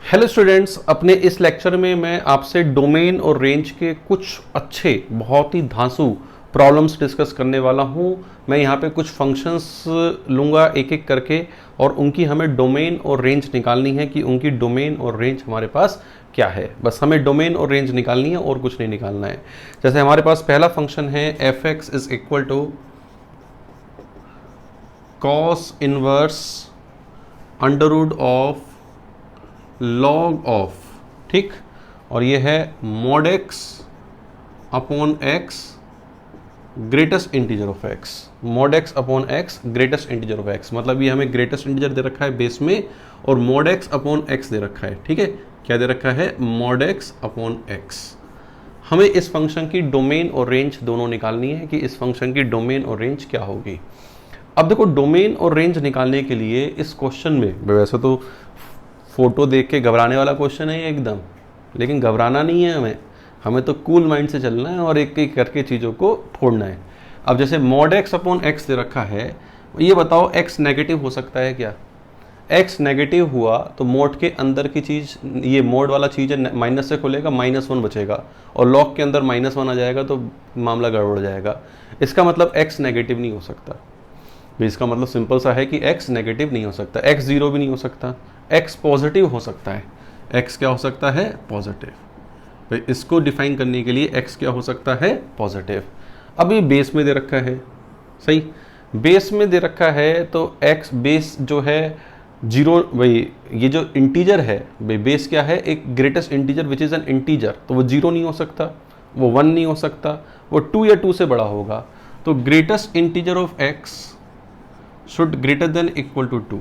Hello students, अपने इस lecture में मैं आपसे डोमेन और रेंज के कुछ अच्छे बहुत ही धांसू प्रॉब्लम्स डिस्कस करने वाला हूं। मैं यहाँ पे कुछ फंक्शंस लूँगा एक एक करके और उनकी हमें डोमेन और रेंज निकालनी है कि उनकी डोमेन और रेंज हमारे पास क्या है। बस हमें डोमेन और रेंज निकालनी है और कुछ नहीं निकालना है। जैसे हमारे पास पहला फंक्शन है f x is equal to cos inverse under root of log of, ठीक, और ये है mod x upon x greatest integer of x. Mod x upon x greatest integer of x, मतलब ये हमें ग्रेटेस्ट इंटीजर दे रखा है बेस में और मॉड एक्स अपॉन एक्स दे रखा है। ठीक है, क्या दे रखा है? Mod x upon x. हमें इस फंक्शन की डोमेन और रेंज दोनों निकालनी है कि इस फंक्शन की डोमेन और रेंज क्या होगी। अब देखो, डोमेन और रेंज निकालने के लिए इस क्वेश्चन में, वैसे तो फोटो देख के घबराने वाला क्वेश्चन है ये एकदम, लेकिन घबराना नहीं है हमें तो कूल माइंड से चलना है और एक एक करके चीज़ों को फोड़ना है। अब जैसे मॉड एक्स अपॉन एक्स दे रखा है, ये बताओ एक्स नेगेटिव हो सकता है क्या? एक्स नेगेटिव हुआ तो मोड के अंदर की चीज़, ये मोड वाला चीज़ है, माइनस से खुलेगा, -1 बचेगा और लॉग के अंदर -1 आ जाएगा तो मामला गड़बड़ जाएगा। इसका मतलब एक्स नेगेटिव नहीं हो सकता। इसका मतलब सिंपल सा है कि x नेगेटिव नहीं हो सकता, x जीरो भी नहीं हो सकता, x पॉजिटिव हो सकता है। x क्या हो सकता है? पॉजिटिव। भाई इसको डिफाइन करने के लिए x क्या हो सकता है? पॉजिटिव। अब ये बेस में दे रखा है, सही, बेस में दे रखा है तो x बेस जो है जीरो, भाई ये जो इंटीजर है, भाई बेस क्या है? एक greatest integer which is an integer, तो वो जीरो नहीं हो सकता, वो 1 नहीं हो सकता, वो 2 या 2 से बड़ा होगा। तो greatest integer of x should greater than equal to 2,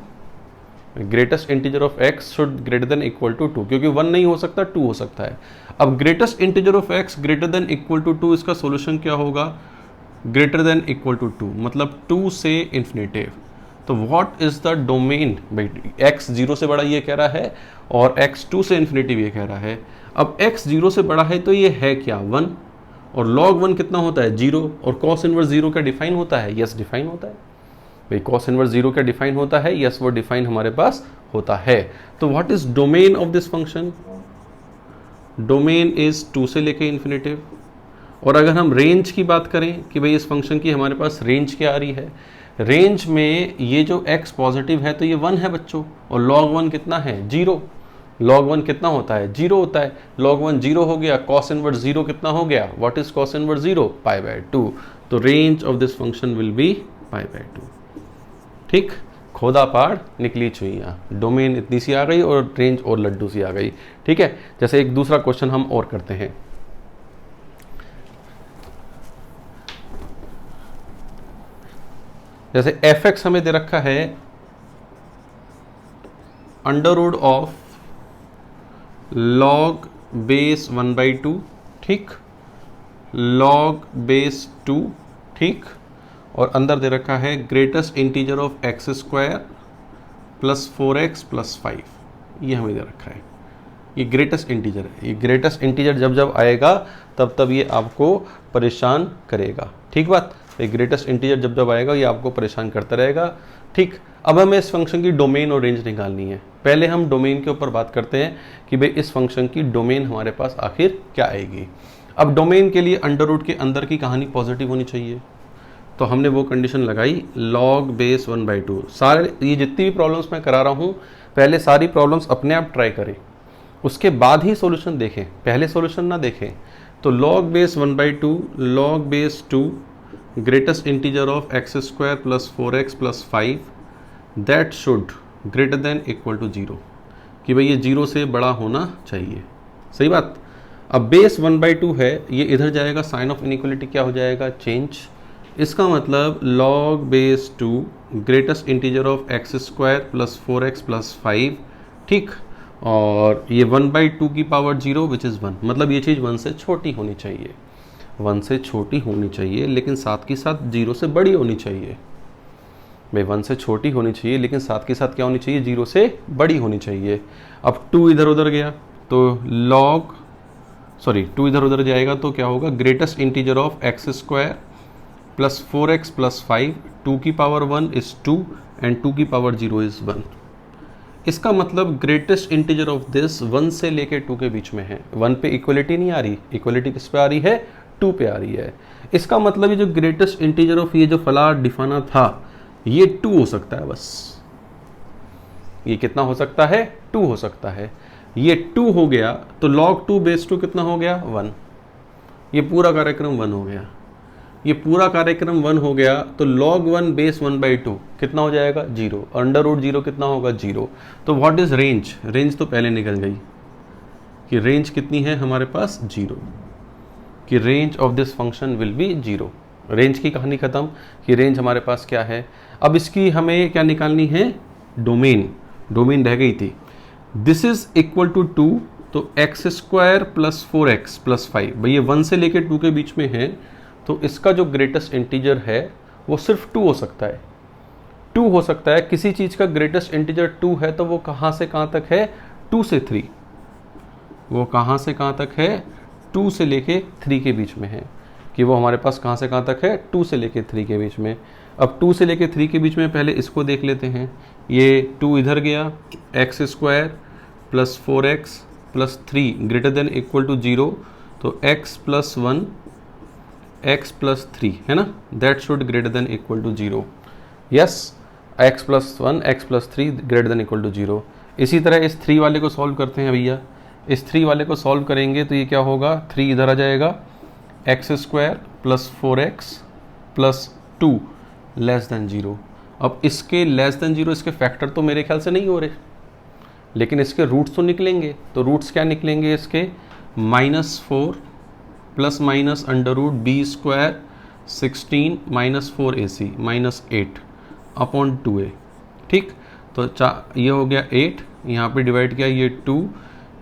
greatest integer of x should greater than equal to 2, क्योंकि 1 नहीं हो सकता, 2 हो सकता है। अब greatest integer of x greater than equal to 2, इसका सॉल्यूशन क्या होगा? ग्रेटर देन इक्वल टू 2, मतलब 2 से इन्फिनेटिव। तो व्हाट इज द डोमेन? भाई x 0 से बड़ा ये कह रहा है और x 2 से इन्फिनेटिव ये कह रहा है। अब x 0 से बड़ा है तो ये है क्या? 1, और log 1 कितना होता है? 0, और cos इनवर्स 0 का डिफाइन होता है? यस, डिफाइन होता है। भाई cos इनवर्स 0 का डिफाइन होता है? यस, वो डिफाइन हमारे पास होता है। तो what is domain of this function? Domain is 2 से लेके इन्फिनेटिव। और अगर हम रेंज की बात करें कि भाई इस फंक्शन की हमारे पास रेंज क्या आ रही है, रेंज में ये जो x पॉजिटिव है तो ये 1 है बच्चों, और log 1 कितना है? 0। log 1 कितना होता है? 0 होता है। log 1 0 हो गया, cos इनवर्स 0 कितना हो गया? What is cos inverse 0? π/2। तो range of this function will be π/2। ठीक, खोदा पाड़ निकली चुईया, डोमेन इतनी सी आ गई और रेंज और लड्डू सी आ गई। ठीक है, जैसे एक दूसरा क्वेश्चन हम और करते हैं। जैसे एफ एक्स हमें दे रखा है under root of log base 1/2, ठीक, लॉग बेस 2, ठीक, और अंदर दे रखा है greatest integer of x square plus 4x plus 5। ये हमें दे रखा है, ये ग्रेटेस्ट इंटीजर है। ये ग्रेटेस्ट इंटीजर जब जब आएगा तब तब ये आपको परेशान करेगा। ठीक बात, ये ग्रेटेस्ट इंटीजर जब जब आएगा ये आपको परेशान करता रहेगा। ठीक, अब हमें इस फंक्शन की डोमेन और रेंज निकालनी है। पहले हम डोमेन के ऊपर बात करते हैं कि भाई इस फंक्शन की डोमेन हमारे पास आखिर क्या आएगी। अब डोमेन के लिए अंडर रूट के अंदर की कहानी पॉजिटिव होनी चाहिए, तो हमने वो कंडीशन लगाई log बेस 1/2। सारे ये जितनी भी प्रॉब्लम्स मैं करा रहा हूँ, पहले सारी प्रॉब्लम्स अपने आप ट्राई करें, उसके बाद ही सॉल्यूशन देखें, पहले सॉल्यूशन ना देखें। तो log base 1/2 log base 2 greatest integer of x square plus 4x plus 5 that should greater than equal to 0, कि भाई ये 0 से बड़ा होना चाहिए। सही बात। अब बेस 1/2 है, ये इधर जाएगा, साइन ऑफ इनइक्वलिटी क्या हो जाएगा? चेंज। इसका मतलब log base 2 greatest integer of x square plus 4x plus 5, ठीक, और ये 1/2 की पावर 0 विच इज़ 1, मतलब ये चीज़ 1 से छोटी होनी चाहिए, 1 से छोटी होनी चाहिए, लेकिन साथ के साथ 0 से बड़ी होनी चाहिए। भाई 1 से छोटी होनी चाहिए लेकिन साथ के साथ क्या होनी चाहिए? 0 से बड़ी होनी चाहिए। अब 2 इधर उधर गया तो टू इधर उधर जाएगा तो क्या होगा? Greatest integer of x square plus 4x plus 5, 2 की पावर 1 इज 2 एंड 2 की पावर 0 इज 1। इसका मतलब ग्रेटेस्ट इंटीजर ऑफ दिस 1 से लेके 2 के बीच में है। 1 पे इक्वलिटी नहीं आ रही, इक्वलिटी किस पे आ रही है, 2 पे आ रही है। इसका मतलब ये जो ग्रेटेस्ट इंटीजर ऑफ ये जो फला डिफाना था ये 2 हो सकता है बस। ये कितना हो सकता है, 2 हो सकता है। ये 2 हो गया तो log 2 बेस 2 कितना हो गया, 1। ये पूरा कार्यक्रम 1 हो गया, ये पूरा कार्यक्रम 1 हो गया तो log 1 बेस 1/2 कितना हो जाएगा, 0। अंडर रूट 0 कितना होगा, 0। तो व्हाट इज रेंज, रेंज तो पहले निकल गई कि रेंज कितनी है हमारे पास, 0, कि range of this function will B 0। Range की कहानी खत्म कि रेंज हमारे पास क्या है। अब इसकी हमें क्या निकालनी है, डोमेन, डोमेन रह गई थी। दिस इज इक्वल टू 2, तो x² + 4x + 5, भाई ये 1 से लेके 2 के बीच में है तो इसका जो ग्रेटेस्ट इंटीजर है वो सिर्फ 2 हो सकता है। 2 हो सकता है, किसी चीज़ का ग्रेटेस्ट इंटीजर 2 है तो वो कहाँ से कहाँ तक है, 2 से 3। वो कहाँ से कहाँ तक है, 2 से लेके 3 के बीच में है, कि वो हमारे पास कहाँ से कहाँ तक है, 2 से लेके 3 के बीच में। अब 2 से लेके 3 के बीच में पहले इसको देख लेते हैं। ये 2 इधर गया, x² + 4x + 3 > 0, तो x + 1 x + 3 है ना, that should > 0। Yes, x + 1 x + 3 > 0। इसी तरह इस 3 वाले को सॉल्व करते हैं भैया। इस 3 वाले को सॉल्व करेंगे तो ये क्या होगा, 3 इधर आ जाएगा, x² + 4x + 2 < 0। अब इसके <0 इसके फैक्टर तो मेरे ख्याल से नहीं हो रहे, लेकिन इसके रूट्स तो निकलेंगे। तो रूट्स क्या निकलेंगे इसके, -4 ± √b² 16 - 4ac -8 / 2a। ठीक, तो ये हो गया 8, यहाँ पे डिवाइड किया, ये 2,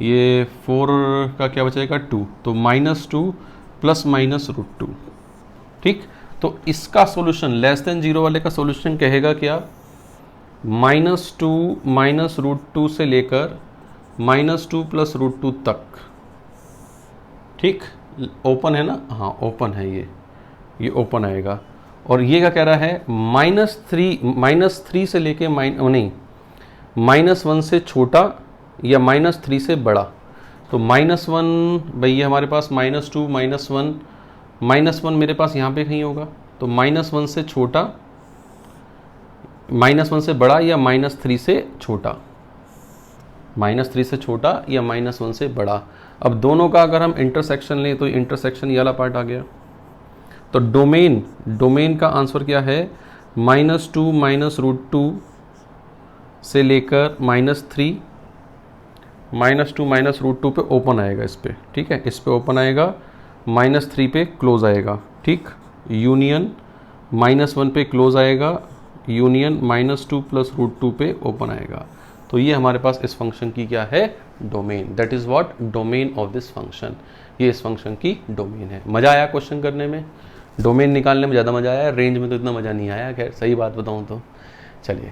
ये 4 का क्या बचेगा, 2, तो -2 ± √2। ठीक, तो इसका सॉल्यूशन < 0 वाले का सॉल्यूशन कहेगा क्या, -2 √2 से लेकर -2 + √2 तक। ठीक, ओपन है ना, हाँ ओपन है, ये ओपन आएगा। और ये क्या कह रहा है, -3 से लेके -1 से छोटा या -3 से बड़ा। तो -1 भाई ये हमारे पास -2 -1 मेरे पास यहाँ पे कहीं होगा, तो -1 से छोटा, -1 से बड़ा या -3 से छोटा, -3 से छोटा या -1 से बड़ा। अब दोनों का अगर हम इंटरसेक्शन लें तो इंटरसेक्शन ये वाला पार्ट आ गया। तो डोमेन का आंसर क्या है, -2 √2 से लेकर -3, -2 √2 पे ओपन आएगा इस पे। ठीक है, इस पे ओपन आएगा, -3 पे क्लोज आएगा। ठीक, यूनियन -1 पे क्लोज आएगा, यूनियन -2 + √2 पे ओपन आएगा। तो ये हमारे पास इस फंक्शन की क्या है, domain. That is what, domain of this function. ये इस फंक्शन की डोमेन है। मज़ा आया क्वेश्चन करने में, डोमेन निकालने में ज़्यादा मज़ा आया, रेंज में तो इतना मज़ा नहीं आया। खैर सही बात बताऊँ तो चलिए,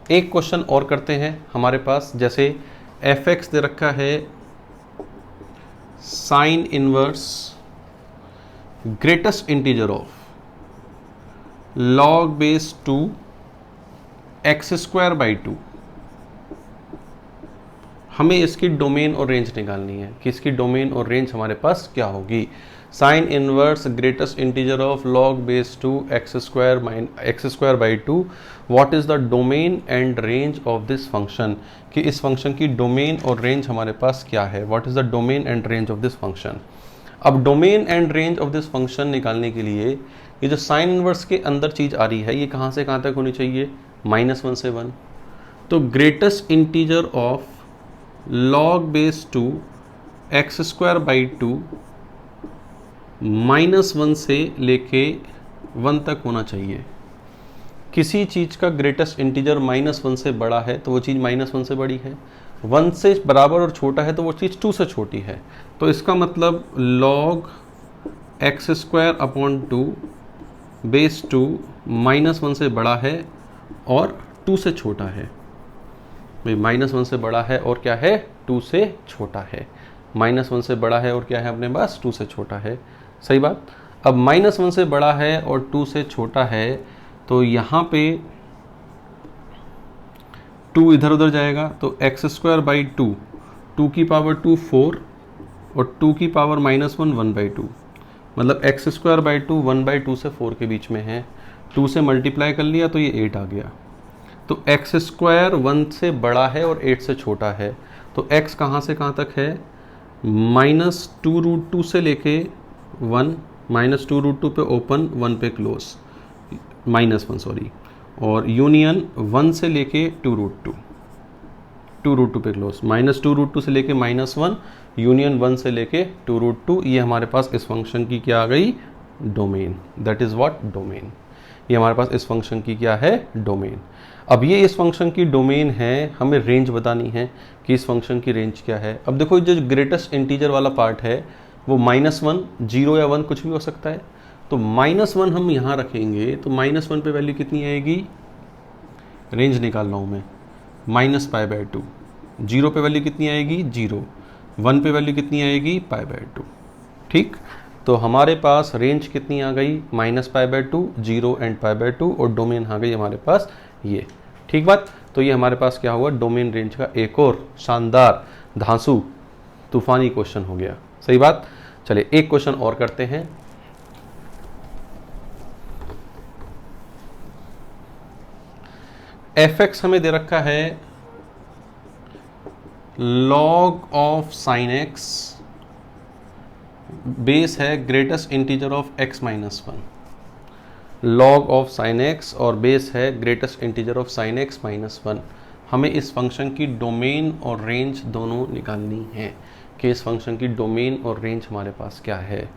एक क्वेश्चन और करते हैं। हमारे पास जैसे f(x) दे रखा है sine inverse greatest integer of log base 2 x²/2। हमें इसकी डोमेन और रेंज निकालनी है कि इसकी डोमेन और रेंज हमारे पास क्या होगी। Sine inverse greatest integer of log base 2 x²/2, what is the domain and range of this function, कि इस फंक्शन की डोमेन और रेंज हमारे पास क्या है। What is the domain and range of this function. अब domain and range of this function निकालने के लिए ये जो साइन इनवर्स के अंदर चीज़ आ रही है ये कहाँ से कहाँ तक होनी चाहिए, -1 से 1। तो greatest integer of log base 2 x²/2 -1 से लेके 1 तक होना चाहिए। किसी चीज़ का ग्रेटेस्ट इंटीजर -1 से बड़ा है तो वो चीज़ -1 से बड़ी है, 1 से बराबर और छोटा है तो वो चीज़ 2 से छोटी है। तो इसका मतलब log x²/2 बेस 2 -1 से बड़ा है और 2 से छोटा है। भाई -1 से बड़ा है और क्या है, 2 से छोटा है। -1 से बड़ा है और क्या है अपने पास 2 से छोटा है, सही बात। अब -1 से बड़ा है और 2 से छोटा है, तो यहाँ पे 2 इधर उधर जाएगा, तो x² 2 की पावर 2 4 और 2 की पावर -1 1/2, मतलब x² 1/2 से 4 के बीच में है। 2 से मल्टीप्लाई कर लिया तो ये 8 आ गया। तो x² 1 से बड़ा है और 8 से छोटा है, तो x कहाँ से कहाँ तक है, -2√2 से लेके 1, -2√2 पे ओपन 1 पे क्लोज, -1 सॉरी, और यूनियन 1 से लेके 2√2 पे क्लोज, -2√2 से लेके -1, यूनियन 1 से लेके 2√2। ये हमारे पास इस फंक्शन की क्या आ गई, domain. That is what, domain. ये हमारे पास इस फंक्शन की क्या है, डोमेन। अब ये इस फंक्शन की डोमेन है, हमें रेंज बतानी है कि इस फंक्शन की रेंज क्या है। अब देखो जो ग्रेटेस्ट इंटीजर वाला पार्ट है वो -1, 0 या 1 कुछ भी हो सकता है, तो -1 हम यहाँ रखेंगे तो -1 पे वैल्यू कितनी आएगी, रेंज निकाल रहा हूँ मैं, -π/2। 0 पे वैल्यू कितनी आएगी, 0। 1 पे वैल्यू कितनी आएगी, π/2। ठीक, तो हमारे पास रेंज कितनी आ गई, -π/2, 0 एंड π/2, और डोमेन आ गई हमारे पास ये। ठीक बात। तो ये हमारे पास क्या हुआ, डोमेन रेंज का एक और शानदार धांसू तूफानी क्वेश्चन हो गया, सही बात। चलिए एक क्वेश्चन और करते हैं। fx हमें दे रखा है log of sin x, base है greatest integer of x -1, log of sin x और बेस है greatest integer of sin x -1। हमें इस फंक्शन की डोमेन और रेंज दोनों निकालनी है कि इस फंक्शन की डोमेन और रेंज हमारे पास क्या है।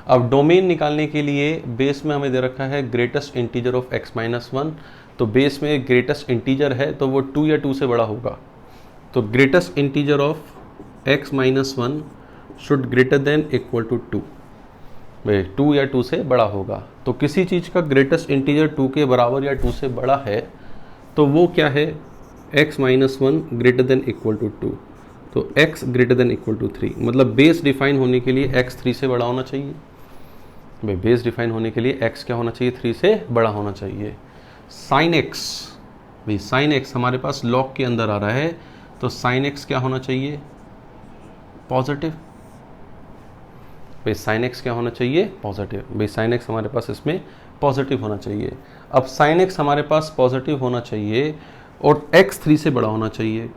अब डोमेन निकालने के लिए बेस में हमें दे रखा है ग्रेटेस्ट इंटीजर ऑफ x -1, तो बेस में ग्रेटेस्ट इंटीजर है तो वो 2 या 2 से बड़ा होगा, तो greatest integer of x -1 should greater than equal to 2, 2 या 2 से बड़ा होगा। तो किसी चीज़ का ग्रेटेस्ट इंटीजर 2 के बराबर या 2 से बड़ा है तो वो क्या है, x -1 greater than equal to 2, तो x greater than equal to 3, मतलब बेस डिफाइन होने के लिए x 3 से बड़ा होना चाहिए। भाई बेस डिफाइन होने के लिए x क्या होना चाहिए, 3 से बड़ा होना चाहिए। sin x, भाई sin x हमारे पास लॉग के अंदर आ रहा है, तो sin x क्या होना चाहिए, पॉजिटिव। भाई sin x क्या होना चाहिए, पॉजिटिव। भाई sin x हमारे पास इसमें पॉजिटिव होना चाहिए। अब sin x हमारे पास पॉजिटिव होना चाहिए और x 3 से बड़ा होना चाहिए,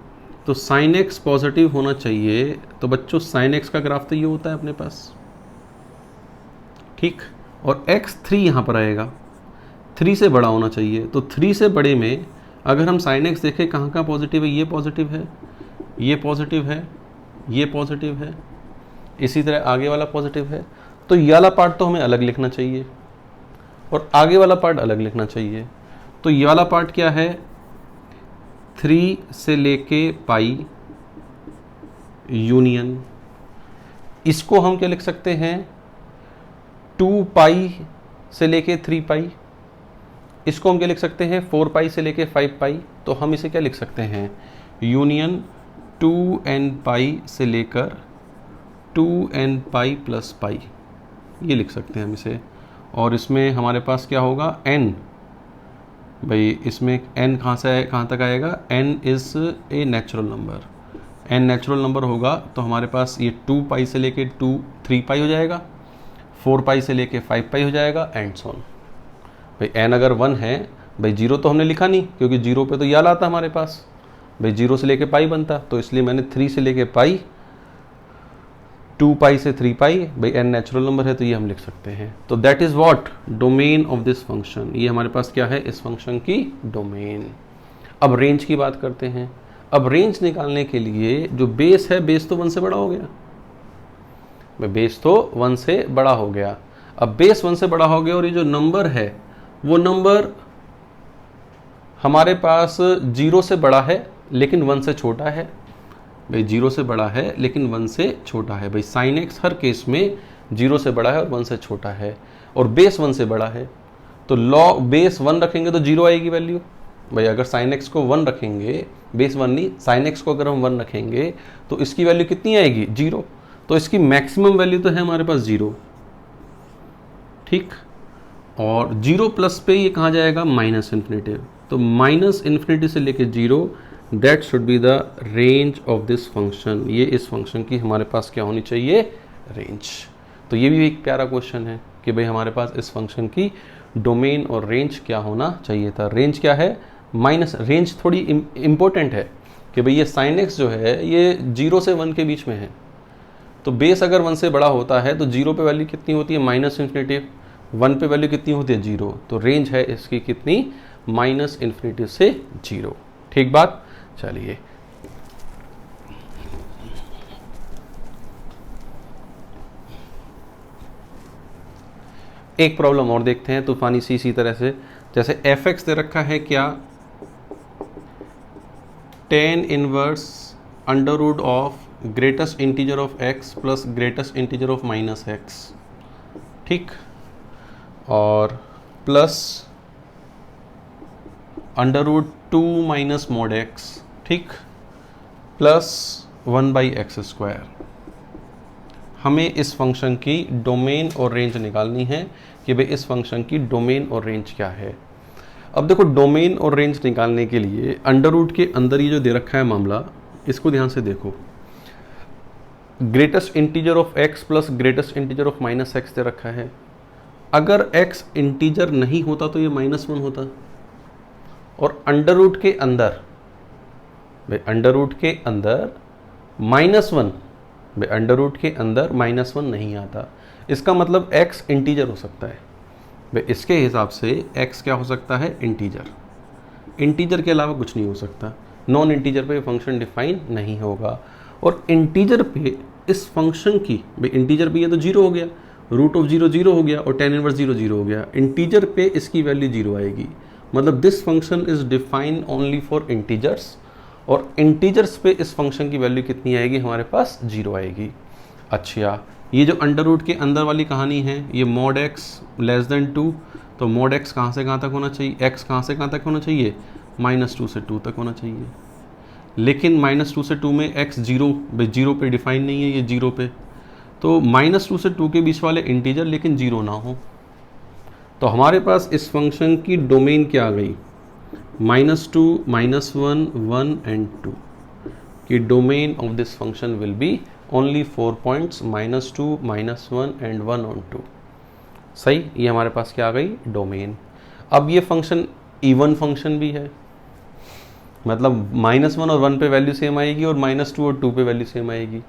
तो sin x पॉजिटिव होना चाहिए। तो बच्चों sin x का ग्राफ तो ये होता है अपने पास, ठीक, और x 3 यहाँ पर आएगा, 3 से बड़ा होना चाहिए। तो 3 से बड़े में अगर हम sin x देखें कहाँ कहाँ पॉजिटिव है, ये पॉजिटिव है, ये पॉजिटिव है, ये पॉजिटिव है, इसी तरह आगे वाला पॉजिटिव है। तो ये वाला पार्ट तो हमें अलग लिखना चाहिए और आगे वाला पार्ट अलग लिखना चाहिए। तो ये वाला पार्ट क्या है, 3 से लेके पाई यूनियन, इसको हम क्या लिख सकते हैं, 2 पाई से लेके 3 पाई, इसको हम क्या लिख सकते हैं, 4 पाई से लेके 5 पाई। तो हम इसे क्या लिख सकते हैं, यूनियन 2n पाई से लेकर 2n पाई प्लस पाई, ये लिख सकते हैं हम इसे। और इसमें हमारे पास क्या होगा, n, भाई इसमें n कहाँ से कहाँ तक आएगा, n is a natural number, n natural number होगा तो हमारे पास ये 2 पाई से लेके 3 पाई हो जाएगा, 4 पाई से लेके 5 पाई हो जाएगा, एंड सो ऑन। भाई n अगर 1 है, भाई 0 तो हमने लिखा नहीं क्योंकि 0 पे तो याद आता हमारे पास, भाई 0 से लेके पाई बनता, तो इसलिए मैंने 3 से लेके पाई, 2 पाई से 3 पाई, भाई n नेचुरल नंबर है तो ये हम लिख सकते हैं। तो that is what, domain of this function. ये हमारे पास क्या है, इस फंक्शन की डोमेन। अब रेंज की बात करते हैं। अब रेंज निकालने के लिए जो बेस है, बेस तो 1 से बड़ा हो गया, भाई बेस तो 1 से बड़ा हो गया। अब बेस 1 से बड़ा हो गया और ये जो नंबर है वो नंबर हमारे पास 0 से बड़ा है लेकिन 1 से छोटा है, भाई 0 से बड़ा है लेकिन 1 से छोटा है। भाई sin x हर केस में 0 से बड़ा है और 1 से छोटा है, और बेस 1 से बड़ा है तो लॉग बेस 1 रखेंगे तो 0 आएगी वैल्यू। भाई अगर sin x को 1 रखेंगे, बेस 1 नहीं, sin x को अगर हम 1 रखेंगे तो इसकी वैल्यू कितनी आएगी, 0। तो इसकी मैक्सिमम वैल्यू तो है हमारे पास 0, ठीक। और 0 प्लस पे ये कहाँ जाएगा, माइनस इन्फिनिटी। तो माइनस इन्फिनिटी से लेके 0, that should be the range of this function. ये इस फंक्शन की हमारे पास क्या होनी चाहिए, रेंज। तो ये भी एक प्यारा क्वेश्चन है कि भाई हमारे पास इस फंक्शन की डोमेन और रेंज क्या होना चाहिए था। रेंज क्या है, माइनस। रेंज थोड़ी इंपॉर्टेंट है कि भाई ये साइन एक्स जो है ये 0 से 1 के बीच में है। तो बेस अगर 1 से बड़ा होता है तो 0 पे वैल्यू कितनी होती है, माइनस इन्फिनिटी। 1 पे वैल्यू कितनी होती है, 0। तो रेंज है इसकी कितनी, माइनस इन्फिनिटी से 0। ठीक बात। चलिए एक प्रॉब्लम और देखते हैं तूफानी सी इसी तरह से। जैसे एफ एक्स दे रखा है क्या, tan inverse under root of greatest integer of x plus greatest integer of minus x, ठीक। और plus under root 2 minus mod x, ठीक, प्लस 1/x²। हमें इस फंक्शन की डोमेन और रेंज निकालनी है कि भाई इस फंक्शन की डोमेन और रेंज क्या है। अब देखो डोमेन और रेंज निकालने के लिए अंडर रूट के अंदर ये जो दे रखा है मामला, इसको ध्यान से देखो। Greatest integer of x plus greatest integer of minus x दे रखा है। अगर x इंटीजर नहीं होता तो ये -1 होता। और अंडर रूट के अंदर, भाई अंडर रूट के अंदर -1, भाई अंडर रूट के अंदर -1 नहीं आता। इसका मतलब x इंटीजर हो सकता है। भाई इसके हिसाब से x क्या हो सकता है, इंटीजर। इंटीजर के अलावा कुछ नहीं हो सकता। नॉन इंटीजर पे फंक्शन डिफाइन नहीं होगा। और इंटीजर पे इस फंक्शन की, भाई इंटीजर पे ये तो 0 हो गया, रूट ऑफ 0 0 हो गया और tan इनवर्स 0 0 हो गया। इंटीजर पे इसकी वैल्यू 0 आएगी। मतलब this function is define only for integers. और इंटीजर्स पे इस फंक्शन की वैल्यू कितनी आएगी, हमारे पास 0 आएगी। अच्छा, ये जो अंडर रूट के अंदर वाली कहानी है, ये mod x लेस देन 2, तो mod x कहाँ से कहाँ तक होना चाहिए, x कहाँ से कहाँ तक होना चाहिए, -2 से 2 तक होना चाहिए। लेकिन -2 से 2 में x 0 पे डिफाइन नहीं है, ये 0 पे। तो -2 से 2 के बीच वाले इंटीजर लेकिन 0 ना हो। तो हमारे पास इस फंक्शन की डोमेन क्या आ गई, -2, -1, 1 एंड 2 की domain of this function will B only 4 points, -2, -1 and 1 on 2। सही, ये हमारे पास क्या आ गई, डोमेन। अब ये फंक्शन इवन फंक्शन भी है, मतलब -1 और 1 पे वैल्यू सेम आएगी और -2 और 2 पे वैल्यू सेम आएगी।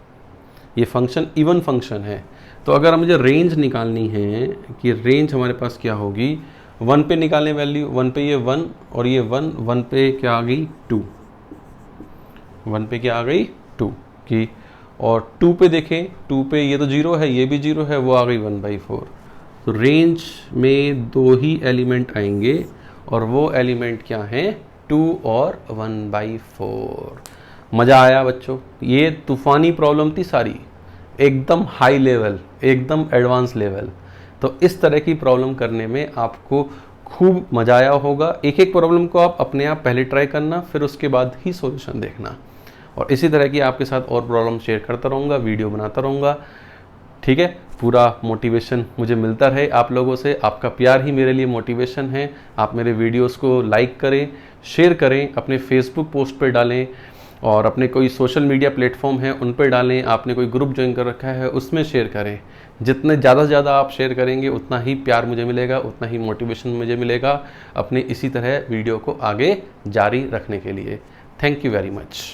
ये फंक्शन इवन फंक्शन है। तो अगर मुझे रेंज निकालनी है कि रेंज हमारे पास क्या होगी, 1 पे निकालें वैल्यू, 1 पे ये 1 और ये 1, 1 पे क्या आ गई 2, 1 पे क्या आ गई 2 की। और 2 पे देखें, 2 पे ये तो 0 है, ये भी 0 है, वो आ गई 1/4। तो रेंज में 2 ही एलिमेंट आएंगे और वो एलिमेंट क्या हैं, 2 और 1/4। मज़ा आया बच्चों। ये तूफ़ानी प्रॉब्लम थी सारी, एकदम हाई लेवल, एकदम एडवांस लेवल। तो इस तरह की प्रॉब्लम करने में आपको खूब मज़ा आया होगा। एक एक प्रॉब्लम को आप अपने आप पहले ट्राई करना, फिर उसके बाद ही सॉल्यूशन देखना। और इसी तरह की आपके साथ और प्रॉब्लम शेयर करता रहूँगा, वीडियो बनाता रहूँगा। ठीक है, पूरा मोटिवेशन मुझे मिलता रहे आप लोगों से। आपका प्यार ही मेरे लिए मोटिवेशन है। आप मेरे वीडियोस को लाइक करें, शेयर करें, अपने फेसबुक पोस्ट पर डालें और अपने कोई सोशल मीडिया प्लेटफॉर्म है उन पर डालें। आपने कोई ग्रुप ज्वाइन कर रखा है उसमें शेयर करें। जितने ज़्यादा से ज़्यादा आप शेयर करेंगे उतना ही प्यार मुझे मिलेगा, उतना ही मोटिवेशन मुझे मिलेगा अपने इसी तरह वीडियो को आगे जारी रखने के लिए। Thank you very much.